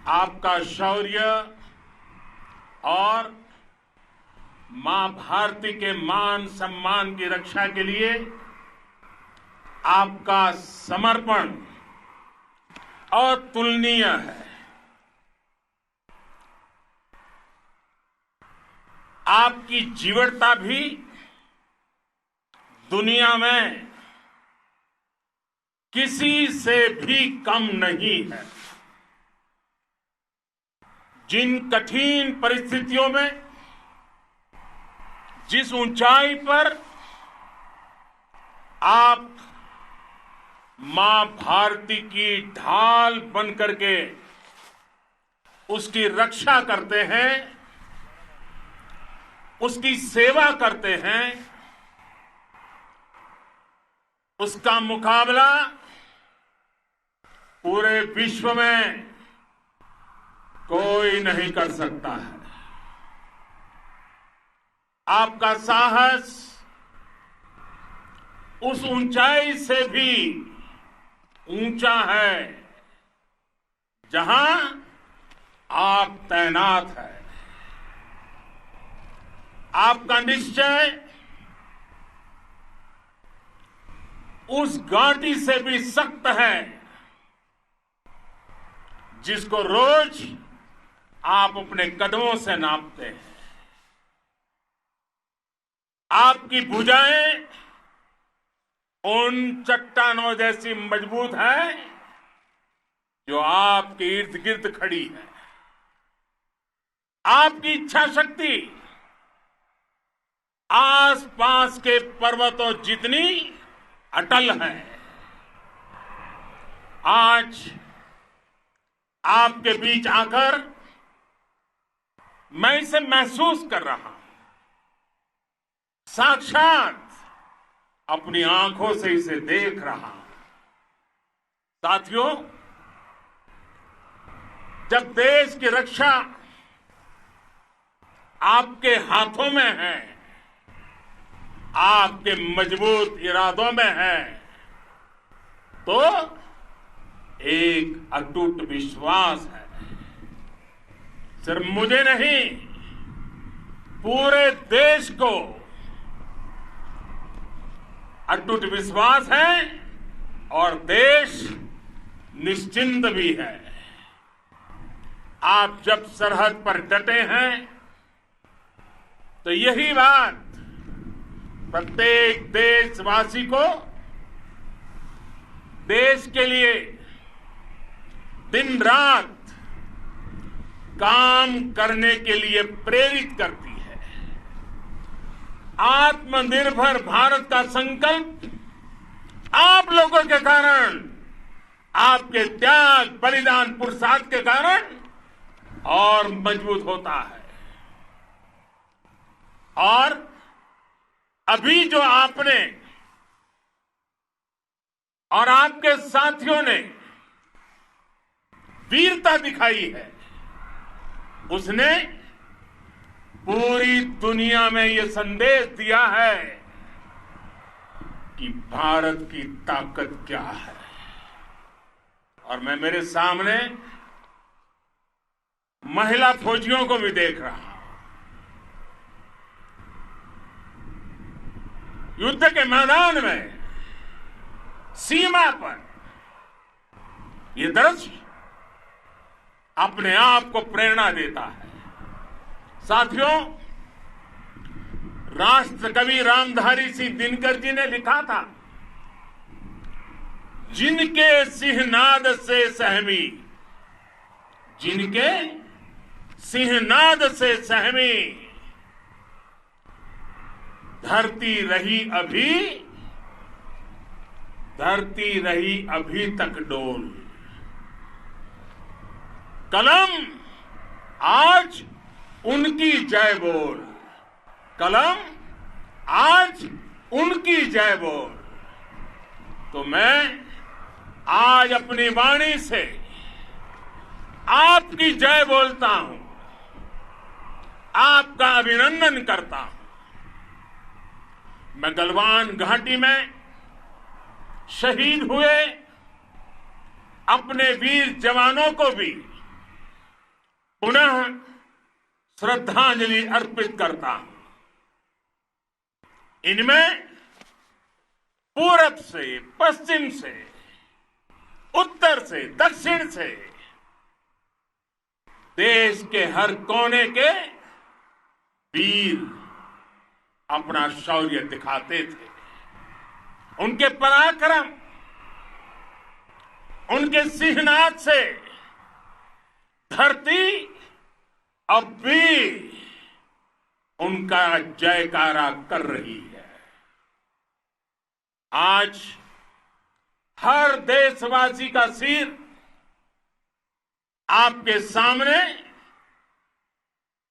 आपका शौर्य और मां भारती के मान सम्मान की रक्षा के लिए आपका समर्पण अतुलनीय है। आपकी जीवटता भी दुनिया में किसी से भी कम नहीं है। जिन कठिन परिस्थितियों में जिस ऊंचाई पर आप मां भारती की ढाल बनकर के उसकी रक्षा करते हैं, उसकी सेवा करते हैं, उसका मुकाबला पूरे विश्व में कोई नहीं कर सकता है। आपका साहस उस ऊंचाई से भी ऊंचा है जहां आप तैनात हैं। आपका निश्चय उस घाटी से भी सख्त है जिसको रोज आप अपने कदमों से नापते हैं। आपकी भुजाएं उन चट्टानों जैसी मजबूत है जो आपके इर्द गिर्द खड़ी है। आपकी इच्छा शक्ति आसपास के पर्वतों जितनी अटल है। आज आपके बीच आकर मैं इसे महसूस कर रहा हूं, साक्षात अपनी आंखों से इसे देख रहा हूं। साथियों, जब देश की रक्षा आपके हाथों में है, आपके मजबूत इरादों में है, तो एक अटूट विश्वास है। सिर्फ मुझे नहीं, पूरे देश को अटूट विश्वास है और देश निश्चिंत भी है। आप जब सरहद पर डटे हैं तो यही बात प्रत्येक देशवासी को देश के लिए दिन रात काम करने के लिए प्रेरित करती है। आत्मनिर्भर भारत का संकल्प आप लोगों के कारण, आपके त्याग बलिदान पुरुषार्थ के कारण और मजबूत होता है। और अभी जो आपने और आपके साथियों ने वीरता दिखाई है, उसने पूरी दुनिया में यह संदेश दिया है कि भारत की ताकत क्या है। और मैं मेरे सामने महिला फौजियों को भी देख रहा हूं। युद्ध के मैदान में, सीमा पर यह दृश्य अपने आप को प्रेरणा देता है। साथियों, राष्ट्र कवि रामधारी सिंह दिनकर जी ने लिखा था, जिनके सिंहनाद से सहमी, जिनके सिंहनाद से सहमी धरती रही अभी तक डोल। कलम आज उनकी जय बोल, कलम आज उनकी जय बोल। तो मैं आज अपनी वाणी से आपकी जय बोलता हूं, आपका अभिनंदन करता हूं। मैं गलवान घाटी में शहीद हुए अपने वीर जवानों को भी पुनः श्रद्धांजलि अर्पित करता हूं। इनमें पूरब से, पश्चिम से, उत्तर से, दक्षिण से देश के हर कोने के वीर अपना शौर्य दिखाते थे। उनके पराक्रम, उनके सिंहनाद से धरती अब भी उनका जयकारा कर रही है। आज हर देशवासी का सिर आपके सामने,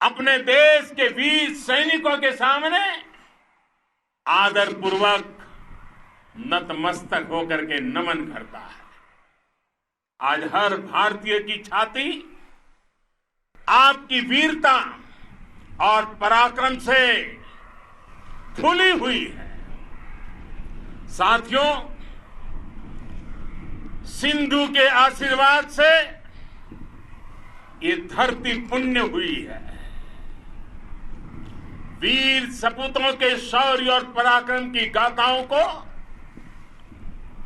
अपने देश के वीर सैनिकों के सामने आदरपूर्वक नतमस्तक होकर के नमन करता है। आज हर भारतीय की छाती आपकी वीरता और पराक्रम से फूली हुई है। साथियों, सिंधु के आशीर्वाद से ये धरती पुण्य हुई है। वीर सपूतों के शौर्य और पराक्रम की गाथाओं को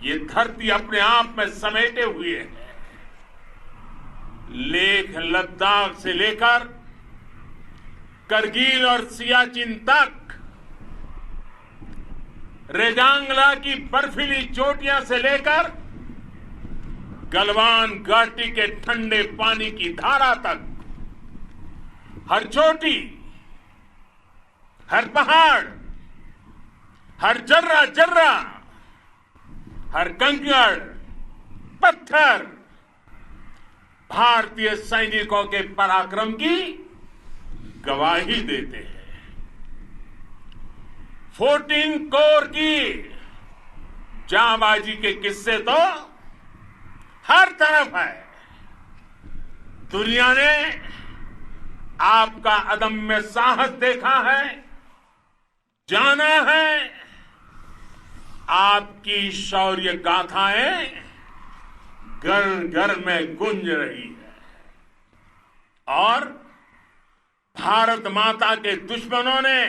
ये धरती अपने आप में समेटे हुए है। लेह लद्दाख से लेकर करगिल और सियाचिन तक, रेजांगला की बर्फीली चोटियां से लेकर गलवान घाटी के ठंडे पानी की धारा तक, हर चोटी, हर पहाड़, हर जर्रा जर्रा, हर कंकड़ पत्थर भारतीय सैनिकों के पराक्रम की गवाही देते हैं। 14 कोर की जांबाजी के किस्से तो हर तरफ है। दुनिया ने आपका अदम्य साहस देखा है, जाना है। आपकी शौर्य गाथाएं घर घर में गूंज रही है और भारत माता के दुश्मनों ने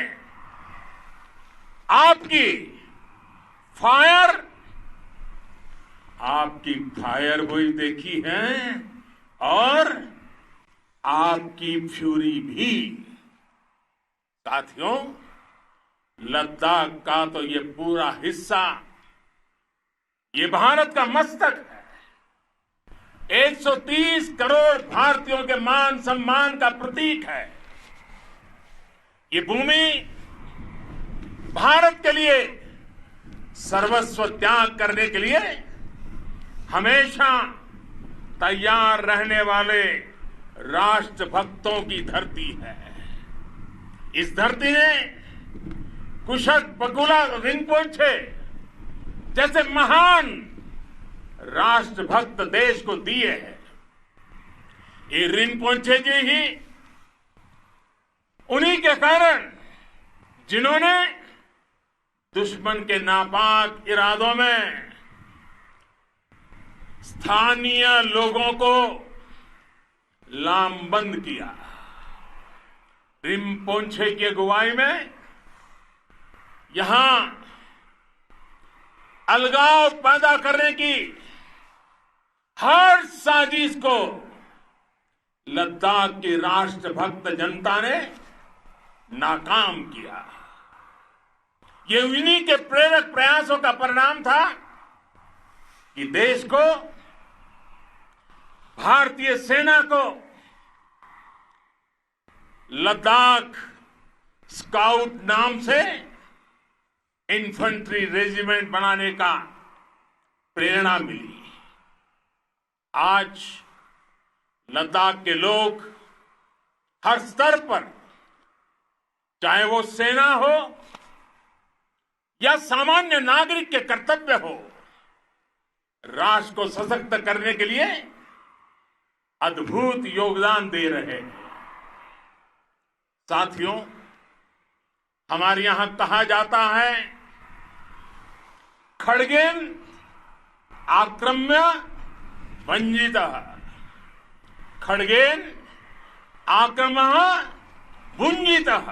आपकी फायर हुई देखी है और आपकी फ्यूरी भी। साथियों, लद्दाख का तो ये पूरा हिस्सा ये भारत का मस्तक है। 130 करोड़ भारतीयों के मान सम्मान का प्रतीक है। ये भूमि भारत के लिए सर्वस्व त्याग करने के लिए हमेशा तैयार रहने वाले राष्ट्रभक्तों की धरती है। इस धरती ने कुशक बकुला रिम्पोचे जैसे महान राष्ट्रभक्त देश को दिए हैं। ये रिम्पोचे जी ही उन्हीं के कारण जिन्होंने दुश्मन के नापाक इरादों में स्थानीय लोगों को लामबंद किया। रिम्पोचे की अगुवाई में यहां अलगाव पैदा करने की हर साजिश को लद्दाख की राष्ट्रभक्त जनता ने नाकाम किया। ये उन्हीं के प्रेरक प्रयासों का परिणाम था कि देश को, भारतीय सेना को लद्दाख स्काउट नाम से इन्फेंट्री रेजिमेंट बनाने का प्रेरणा मिली। आज लद्दाख के लोग हर स्तर पर, चाहे वो सेना हो या सामान्य नागरिक के कर्तव्य हो, राष्ट्र को सशक्त करने के लिए अद्भुत योगदान दे रहे हैं। साथियों, हमारे यहां कहा जाता है, खड्गेन आक्रम्य वंजितः खड्गेन आक्रमः भुंजितः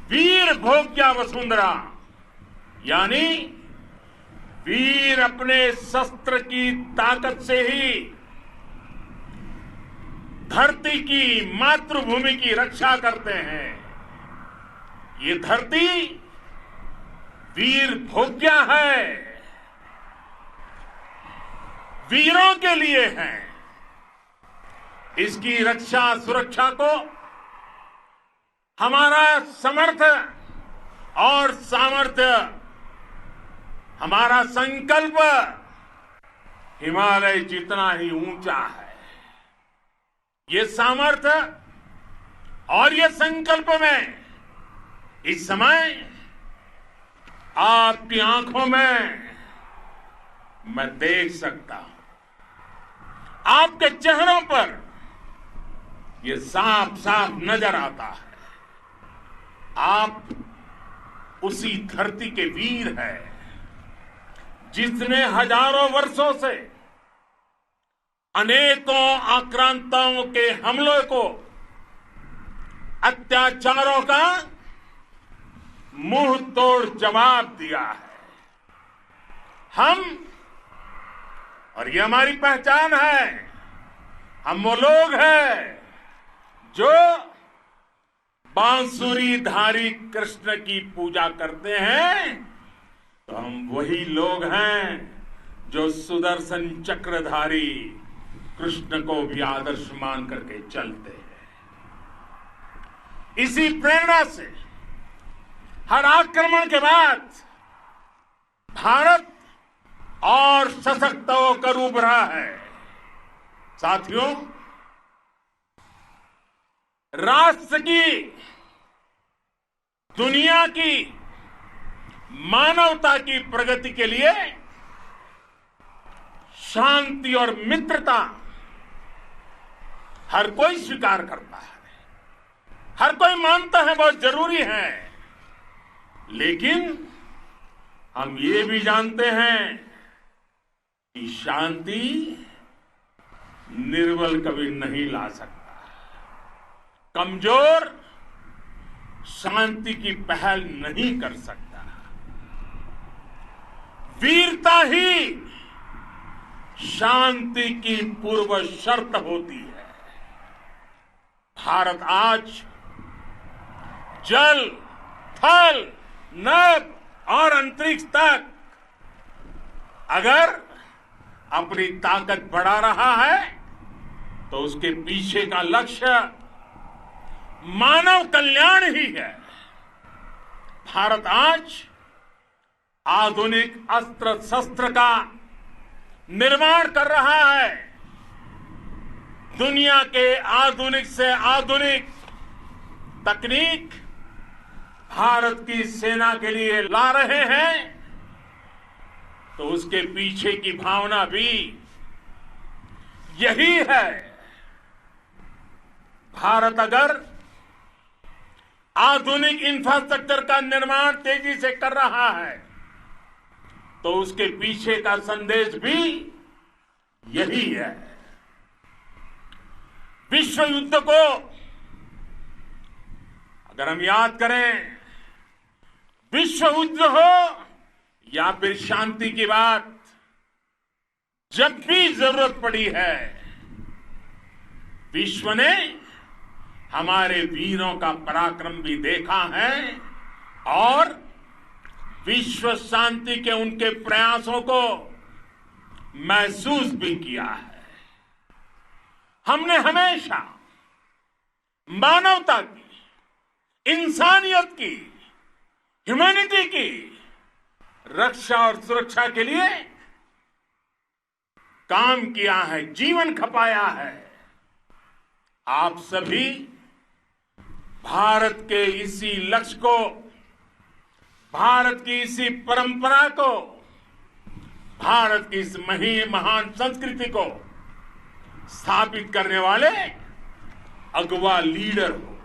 वीर भोग्या वसुंधरा, यानी वीर अपने शस्त्र की ताकत से ही धरती की, मातृभूमि की रक्षा करते हैं। ये धरती वीर भोग्या है, वीरों के लिए है। इसकी रक्षा सुरक्षा को हमारा समर्थ और सामर्थ्य, हमारा संकल्प हिमालय जितना ही ऊंचा है। ये सामर्थ्य और ये संकल्प में इस समय आपकी आंखों में मैं देख सकता हूं, आपके चेहरों पर ये साफ साफ नजर आता है। आप उसी धरती के वीर हैं जिसने हजारों वर्षों से अनेकों आक्रांताओं के हमलों को, अत्याचारों का मुंह तोड़ जवाब दिया है। हम, और ये हमारी पहचान है, हम वो लोग हैं जो बांसुरीधारी कृष्ण की पूजा करते हैं, तो हम वही लोग हैं जो सुदर्शन चक्रधारी कृष्ण को भी आदर्श मान करके चलते हैं। इसी प्रेरणा से हर आक्रमण के बाद भारत और सशक्त होकर उभरा है। साथियों, राष्ट्र की, दुनिया की, मानवता की प्रगति के लिए शांति और मित्रता हर कोई स्वीकार करता है, हर कोई मानता है बहुत जरूरी है। लेकिन हम ये भी जानते हैं कि शांति निर्बल कभी नहीं ला सकता। कमजोर शांति की पहल नहीं कर सकता। वीरता ही शांति की पूर्व शर्त होती है। भारत आज जल, थल, नभ और अंतरिक्ष तक अगर अपनी ताकत बढ़ा रहा है तो उसके पीछे का लक्ष्य मानव कल्याण ही है। भारत आज आधुनिक अस्त्र शस्त्र का निर्माण कर रहा है। दुनिया के आधुनिक से आधुनिक तकनीक भारत की सेना के लिए ला रहे हैं, तो उसके पीछे की भावना भी यही है। भारत अगर आधुनिक इंफ्रास्ट्रक्चर का निर्माण तेजी से कर रहा है तो उसके पीछे का संदेश भी यही है। विश्व युद्ध को अगर हम याद करें, विश्व युद्ध हो या फिर शांति की बात, जब भी जरूरत पड़ी है विश्व ने हमारे वीरों का पराक्रम भी देखा है और विश्व शांति के उनके प्रयासों को महसूस भी किया है। हमने हमेशा मानवता की, इंसानियत की, ह्यूमैनिटी की रक्षा और सुरक्षा के लिए काम किया है, जीवन खपाया है। आप सभी भारत के इसी लक्ष्य को, भारत की इसी परंपरा को, भारत की इस महान संस्कृति को स्थापित करने वाले अगवा लीडर हो।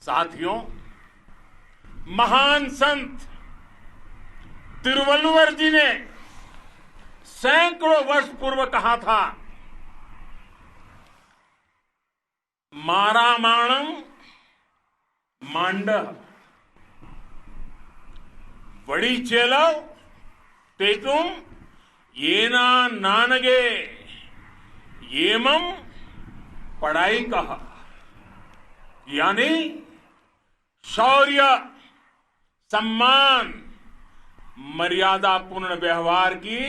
साथियों, महान संत तिरुवल्लुवर जी ने सैकड़ों वर्ष पूर्व कहा था, मारामाणम मांडह वड़ी चेलव तेतुम येना नानगे येमम पढ़ाई कहा। यानी शौर्य, सम्मान, मर्यादापूर्ण व्यवहार की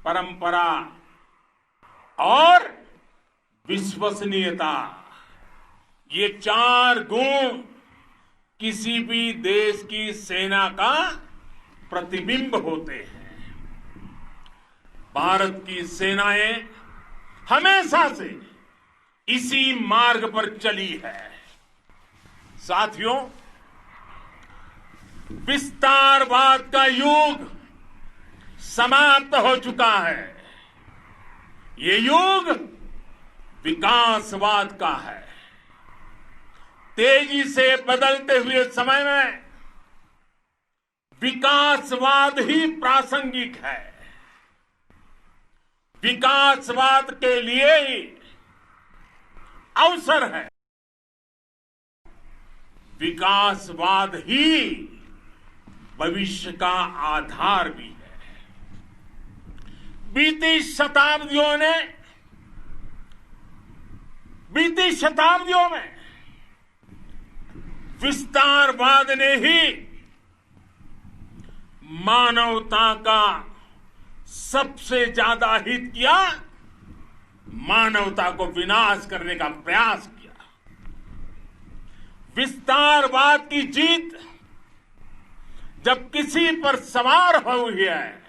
परंपरा और विश्वसनीयता, ये 4 गुण किसी भी देश की सेना का प्रतिबिंब होते हैं। भारत की सेनाएं हमेशा से इसी मार्ग पर चली है। साथियों, विस्तारवाद का युग समाप्त हो चुका है। ये युग विकासवाद का है। तेजी से बदलते हुए समय में विकासवाद ही प्रासंगिक है। विकासवाद के लिए ही अवसर है। विकासवाद ही भविष्य का आधार भी है। बीती शताब्दियों में विस्तारवाद ने ही मानवता का सबसे ज्यादा हित किया, मानवता को विनाश करने का प्रयास किया। विस्तारवाद की जीत जब किसी पर सवार हुई है,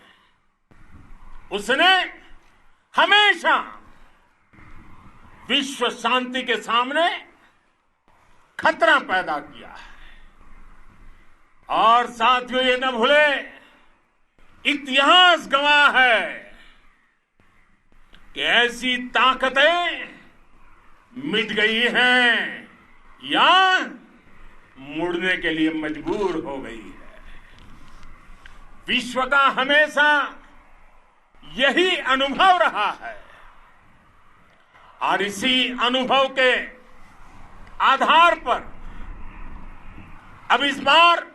उसने हमेशा विश्व शांति के सामने खतरा पैदा किया है। और साथियों, ये न भूले, इतिहास गवाह है कि ऐसी ताकतें मिट गई हैं या मुड़ने के लिए मजबूर हो गई है। विश्व का हमेशा यही अनुभव रहा है और इसी अनुभव के आधार पर अब इस बार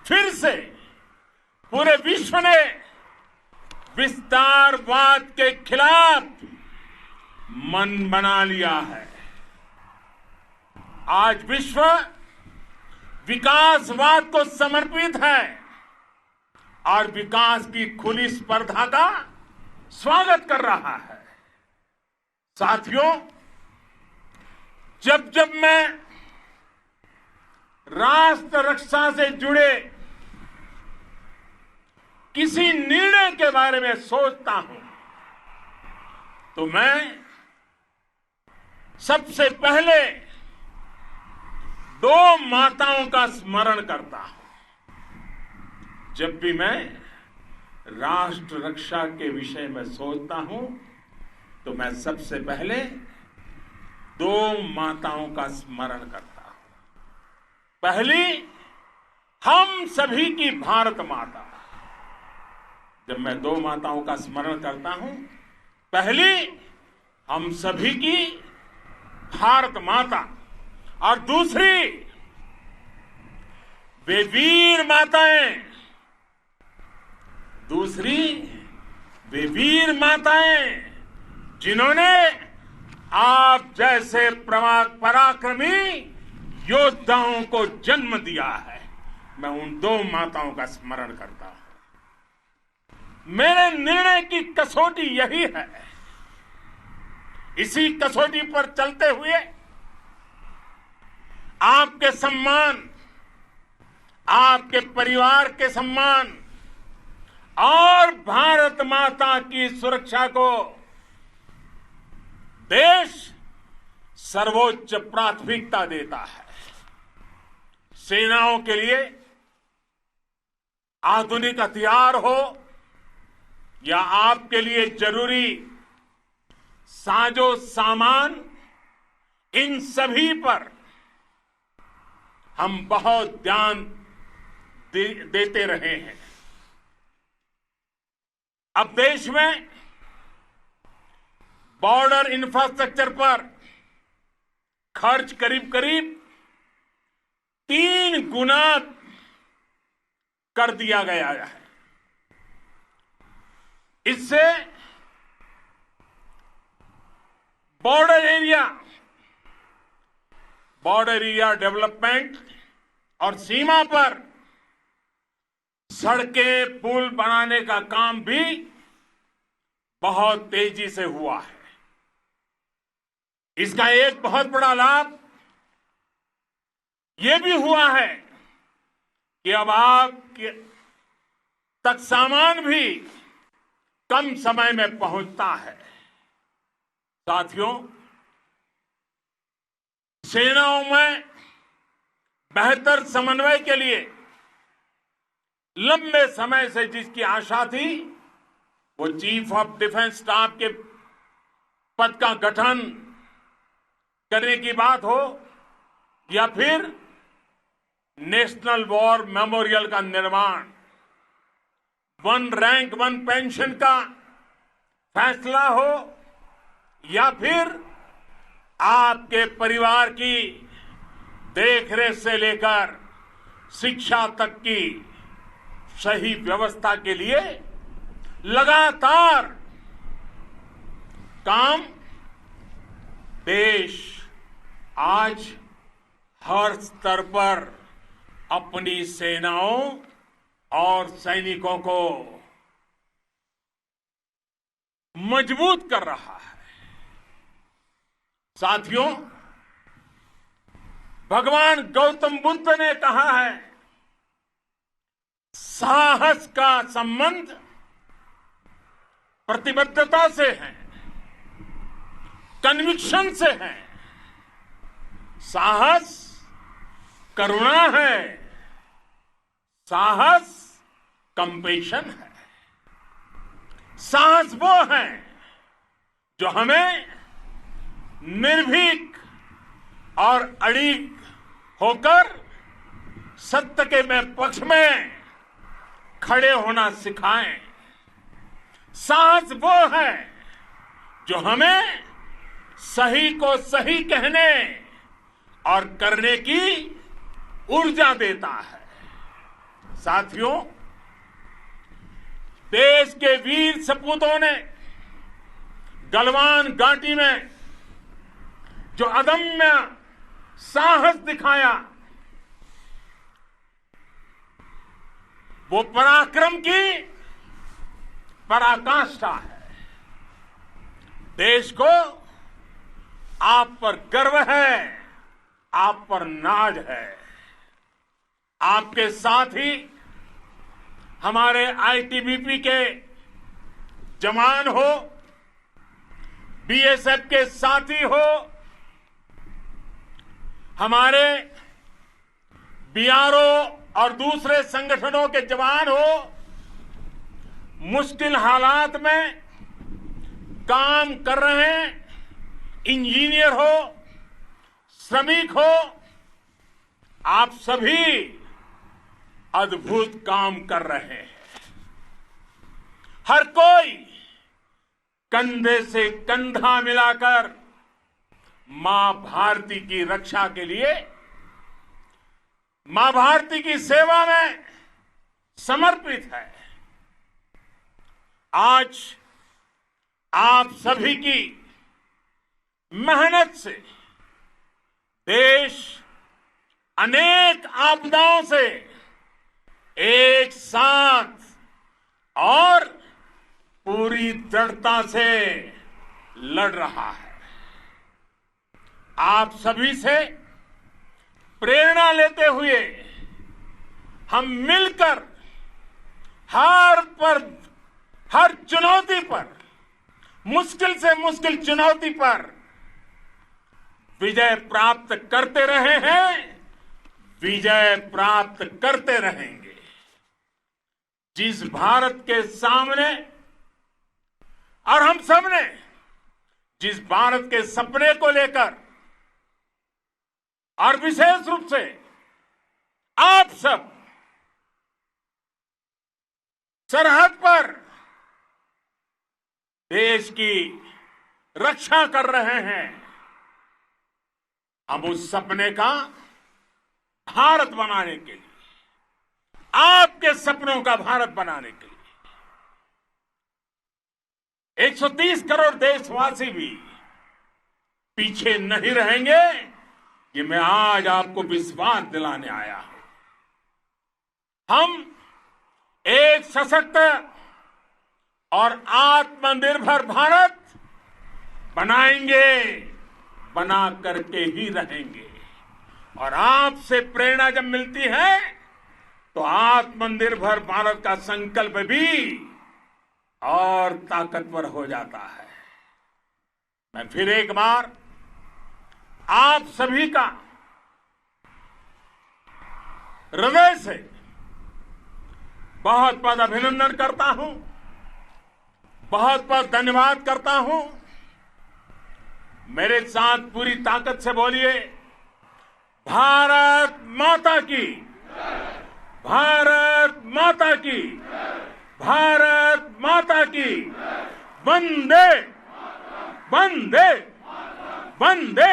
फिर से पूरे विश्व ने विस्तारवाद के खिलाफ मन बना लिया है। आज विश्व विकासवाद को समर्पित है और विकास की खुली स्पर्धा का स्वागत कर रहा है। साथियों, जब जब मैं राष्ट्र रक्षा से जुड़े किसी निर्णय के बारे में सोचता हूं, तो मैं सबसे पहले 2 माताओं का स्मरण करता हूं। जब भी मैं राष्ट्र रक्षा के विषय में सोचता हूं, तो मैं सबसे पहले 2 माताओं का स्मरण करता हूं। पहली, हम सभी की भारत माता। जब मैं 2 माताओं का स्मरण करता हूं, पहली हम सभी की भारत माता और दूसरी वे वीर माताएं, जिन्होंने आप जैसे पराक्रमी योद्धाओं को जन्म दिया है। मैं उन 2 माताओं का स्मरण करता हूं। मेरे निर्णय की कसौटी यही है। इसी कसौटी पर चलते हुए आपके सम्मान, आपके परिवार के सम्मान और भारत माता की सुरक्षा को देश सर्वोच्च प्राथमिकता देता है। सेनाओं के लिए आधुनिक हथियार हो या आपके लिए जरूरी साजो सामान, इन सभी पर हम बहुत ध्यान देते रहे हैं। अब देश में बॉर्डर इंफ्रास्ट्रक्चर पर खर्च करीब करीब 3 गुना कर दिया गया है। इससे बॉर्डर एरिया डेवलपमेंट और सीमा पर सड़कें पुल बनाने का काम भी बहुत तेजी से हुआ है। इसका एक बहुत बड़ा लाभ यह भी हुआ है कि अब आप तक सामान भी कम समय में पहुंचता है। साथियों, सेनाओं में बेहतर समन्वय के लिए लंबे समय से जिसकी आशा थी, वो चीफ ऑफ डिफेंस स्टाफ के पद का गठन करने की बात हो या फिर नेशनल वॉर मेमोरियल का निर्माण, 1 रैंक 1 पेंशन का फैसला हो या फिर आपके परिवार की देखरेख से लेकर शिक्षा तक की सही व्यवस्था के लिए लगातार काम, देश आज हर स्तर पर अपनी सेनाओं और सैनिकों को मजबूत कर रहा है। साथियों, भगवान गौतम बुद्ध ने कहा है, साहस का संबंध प्रतिबद्धता से है, कन्विक्शन से है। साहस करुणा है, साहस कंपेशन है। साहस वो है जो हमें निर्भीक और अड़िग होकर सत्य के पक्ष में खड़े होना सिखाएं। साहस वो है जो हमें सही को सही कहने और करने की ऊर्जा देता है। साथियों, देश के वीर सपूतों ने गलवान घाटी में जो अदम्य साहस दिखाया, वो पराक्रम की पराकाष्ठा है। देश को आप पर गर्व है, आप पर नाज है। आपके साथ ही हमारे आईटीबीपी के जवान हो, बीएसएफ के साथी हो, हमारे बीआरओ और दूसरे संगठनों के जवान हो, मुश्किल हालात में काम कर रहे हैं, इंजीनियर हो, श्रमिक हो, आप सभी अद्भुत काम कर रहे हैं। हर कोई कंधे से कंधा मिलाकर मां भारती की रक्षा के लिए, मां भारती की सेवा में समर्पित है। आज आप सभी की मेहनत से देश अनेक आपदाओं से एक साथ और पूरी दृढ़ता से लड़ रहा है। आप सभी से प्रेरणा लेते हुए हम मिलकर हर चुनौती पर, मुश्किल से मुश्किल चुनौती पर विजय प्राप्त करते रहे हैं, विजय प्राप्त करते रहेंगे। जिस भारत के सामने और हम सबने जिस भारत के सपने को लेकर और विशेष रूप से आप सब सरहद पर देश की रक्षा कर रहे हैं, हम उस सपने का भारत बनाने के लिए, आपके सपनों का भारत बनाने के लिए 130 करोड़ देशवासी भी पीछे नहीं रहेंगे, ये मैं आज आपको विश्वास दिलाने आया हूं। हम एक सशक्त और आत्मनिर्भर भारत बनाएंगे, बना करके ही रहेंगे। और आपसे प्रेरणा जब मिलती है तो आत्मनिर्भर भारत का संकल्प भी और ताकतवर हो जाता है। मैं फिर एक बार आप सभी का हृदय से बहुत बहुत अभिनंदन करता हूं, बहुत बहुत धन्यवाद करता हूं। मेरे साथ पूरी ताकत से बोलिए, भारत माता की, भारत माता की, भारत माता की, वंदे वंदे वंदे।